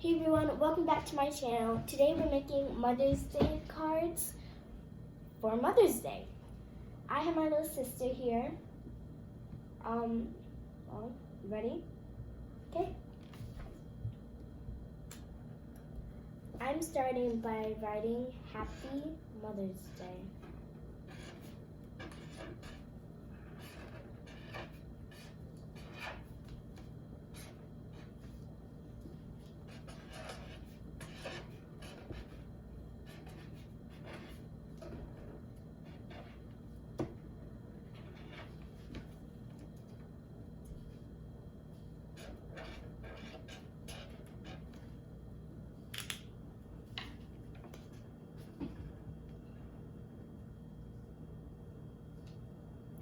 Hey everyone, welcome back to my channel. Today we're making Mother's Day cards for Mother's Day. I have my little sister here. Ready? Okay. I'm starting by writing Happy Mother's Day.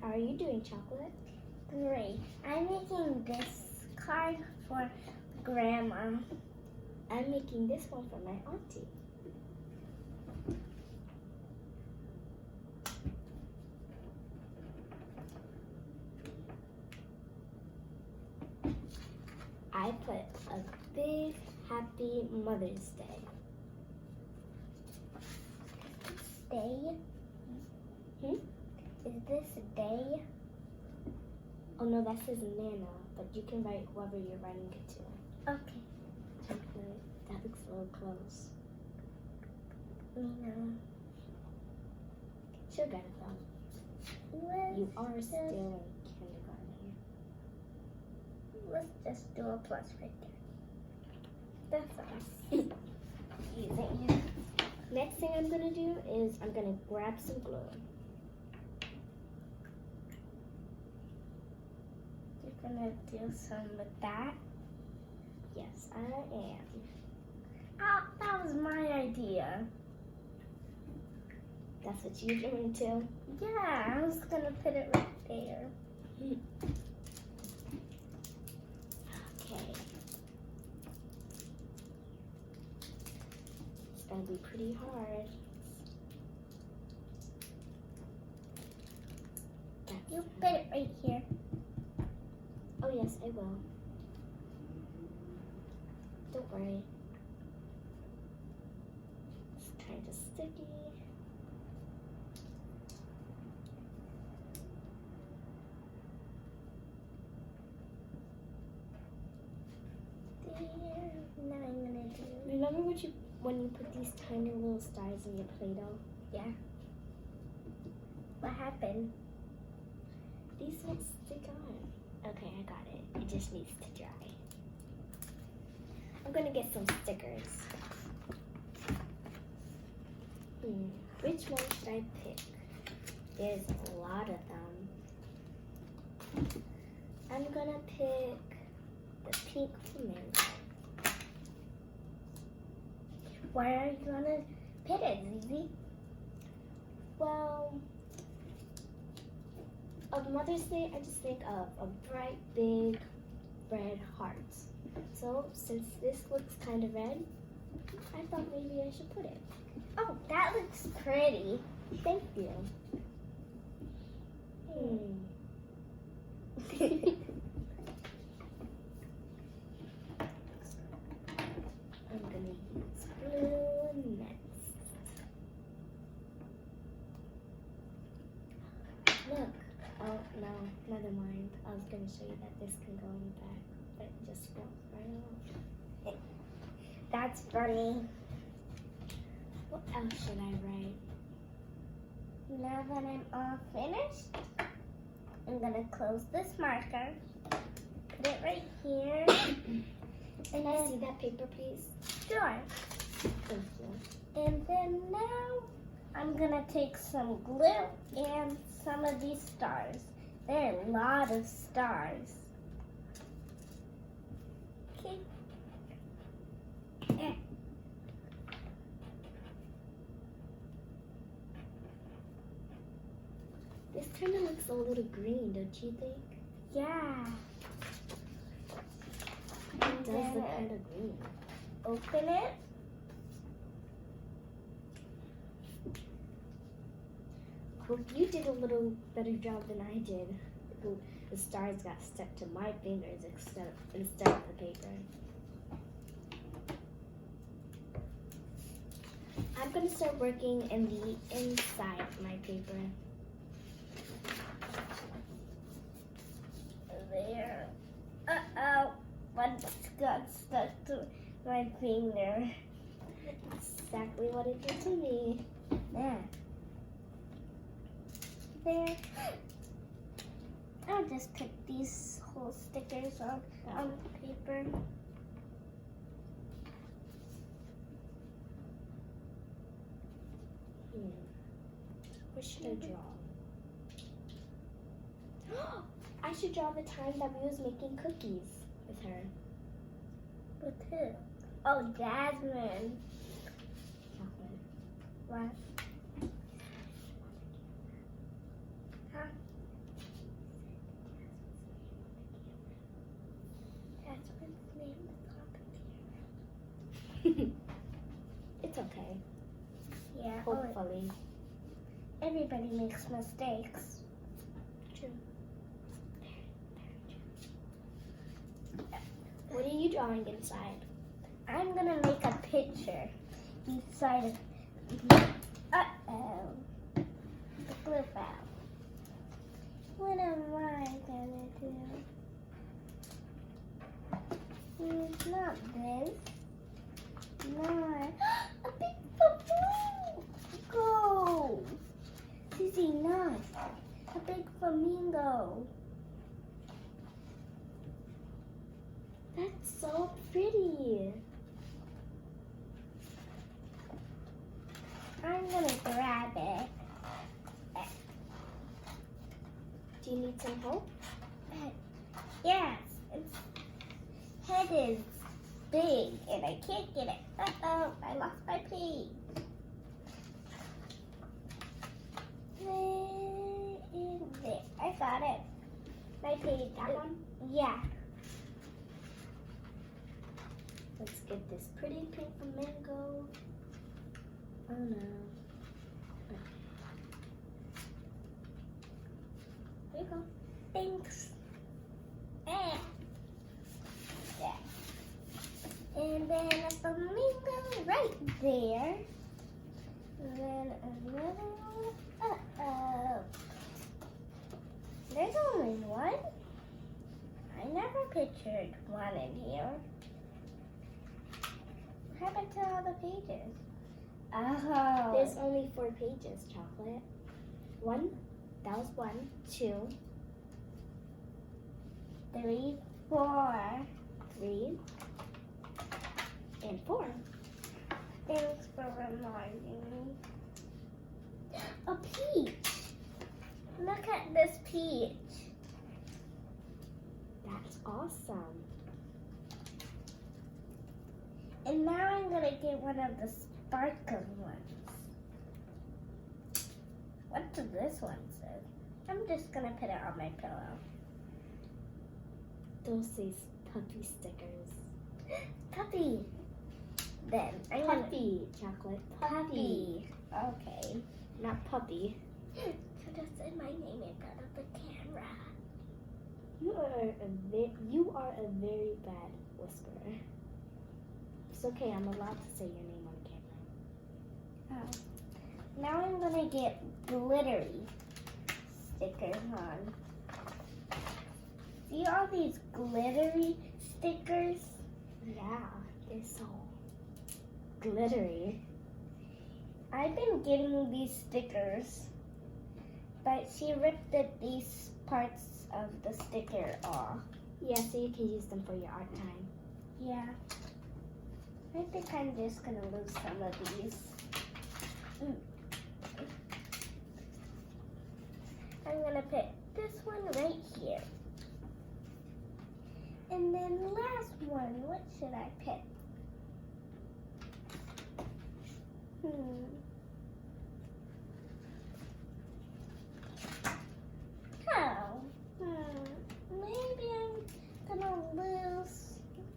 How are you doing, Chocolate? Great. I'm making this card for Grandma. I'm making this one for my auntie. I put a big Happy Mother's Day. Day? Is this a day? Oh no, that says Nana, but you can write whoever you're writing it to. Okay. Chocolate. That looks a little close. Nina. She'll get it though. You are still in kindergarten. Let's just do a plus right there. That's us. Using it. Next thing I'm gonna do is I'm gonna grab some glue. You're gonna do some with that? Yes, I am. Oh, that was my idea. That's what you're doing too? Yeah, I was gonna put it right there. Okay. It's gonna be pretty hard. You put it right here. Oh yes, I will. Don't worry. It's kind of sticky. There. Now I'm gonna do. Remember when you put these tiny little stars in your Play-Doh? Yeah. What happened? These won't stick on. Okay, I got it. It just needs to dry. I'm gonna get some stickers. Which one should I pick? There's a lot of them. I'm gonna pick the pink flamingo. Why are you gonna pick it, Zizi? Well, of Mother's Day, I just think of a bright, big red heart. So, since this looks kind of red, I thought maybe I should put it. Oh, that looks pretty. Thank you. I'm gonna use blue next. Look. Oh, no, never mind. I was gonna show you that this can go in the back, but it just falls right off. That's funny. What else should I write? Now that I'm all finished, I'm gonna close this marker, put it right here, Can I see that paper, please? sure. Thank you. And then now, I'm gonna take some glue and some of these stars. There are a lot of stars. Okay. This kind of looks a little green, don't you think? Yeah. It does look kind of green. Open it. Hope you did a little better job than I did. The stars got stuck to my fingers instead of the paper. I'm gonna start working in the inside of my paper. There. Uh-oh. One got stuck to my finger. Exactly what it did to me. Yeah. There. I'll just put these whole stickers on the paper. What should I draw? I should draw the time that we was making cookies with her. With who? Oh, Jasmine. Chocolate. What? Huh? Jasmine's name is on the It's okay. Yeah. Hopefully. Everybody makes mistakes. True. What are you drawing inside? I'm gonna make a picture inside of. Uh-oh. The glue fell. What am I gonna do? Not this. Not a big flamingo. Susie, not a big flamingo. That's so pretty. I'm gonna grab it. Do you need some help? Yes, its head is big and I can't get it. Uh-oh, I lost my page. Where is it? I got it. My page. That one? Yeah. Let's get this pretty pink flamingo. Oh no. There you go. Thanks. Yeah. And then a flamingo right there. And then another one. Uh-oh. There's only one? I never pictured one in here. What happened to all the pages? Oh. There's only 4 pages, Chocolate. 1, that was 1, 2, 3, 4. 3, and 4. Thanks for reminding me. A peach. Look at this peach. That's awesome. And now I'm going to get one of the sparkle ones. What does this one say? I'm just going to put it on my pillow. Those say puppy stickers. Puppy. Then I'm going to... Puppy, Chocolate. Puppy. Okay. Not puppy. So just say my name in front of the camera. You are a very bad whisperer. It's okay, I'm allowed to say your name on camera. Oh. Now I'm going to get glittery stickers on. See all these glittery stickers? Yeah, they're so glittery. I've been getting these stickers, but she ripped these parts of the sticker off. Yeah, so you can use them for your art time. Yeah. I think I'm just going to lose some of these. I'm going to put this one right here. And then last one, what should I pick? Maybe I'm gonna lose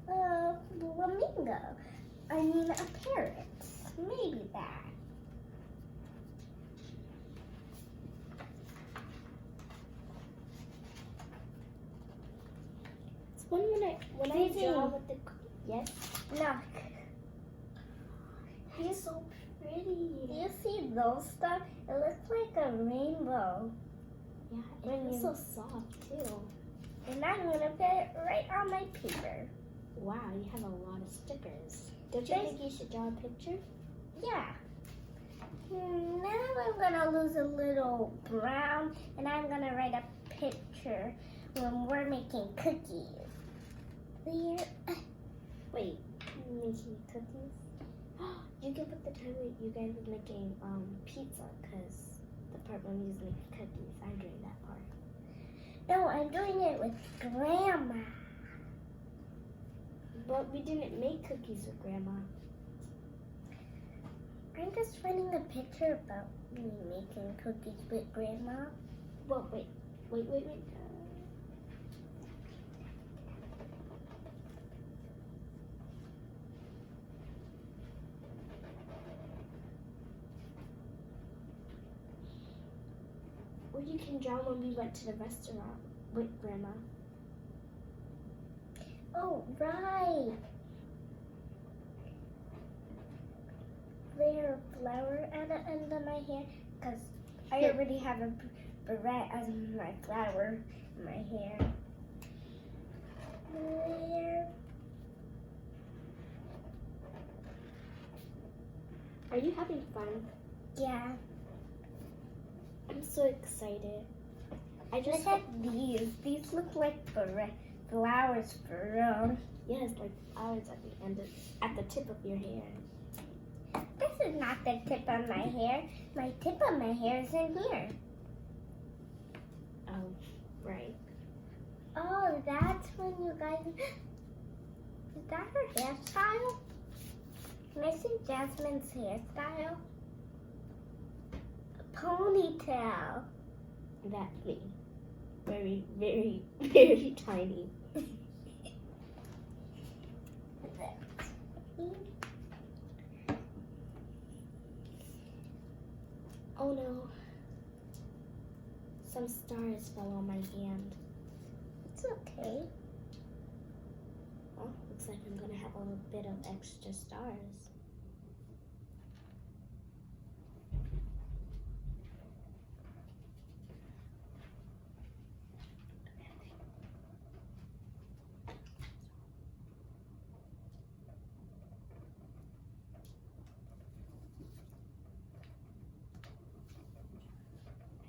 a flamingo. I mean a parrot. Maybe that. It's when I draw with the yes. Look. He's so pretty. Do you see those stuff? It looks like a rainbow. Yeah, it feels so soft too. And I'm gonna put it right on my paper. Wow, you have a lot of stickers. Don't you think you should draw a picture? Yeah. Now I'm gonna lose a little brown and I'm gonna write a picture when we're making cookies. There. Wait, making cookies? You can put the time when you guys were making pizza, because the part when we was making cookies, I'm doing that part. No, I'm doing it with Grandma. But we didn't make cookies with Grandma. I'm just writing a picture about me making cookies with Grandma. Well, wait. Or you can draw when we went to the restaurant with Grandma. Oh, right. There a flower at the end of my hair because I already have a barrette as my flower in my hair. There. Are you having fun? Yeah. I'm so excited. I just Look at these. These look like flowers for real. yes, like flowers at the end at the tip of your hair. This is not the tip of my hair. My tip of my hair is in here. Oh, right. Oh, that's when you guys... Is that her hairstyle? Can I see Jasmine's hairstyle? A ponytail. That's me. Very, very, very tiny. Oh no. Some stars fell on my hand. It's okay. Well, looks like I'm gonna have a little bit of extra stars.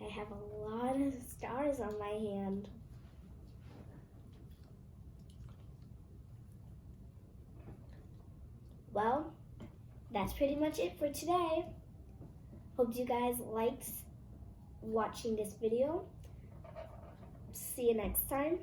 I have a lot of stars on my hand. Well, that's pretty much it for today. Hope you guys liked watching this video. See you next time.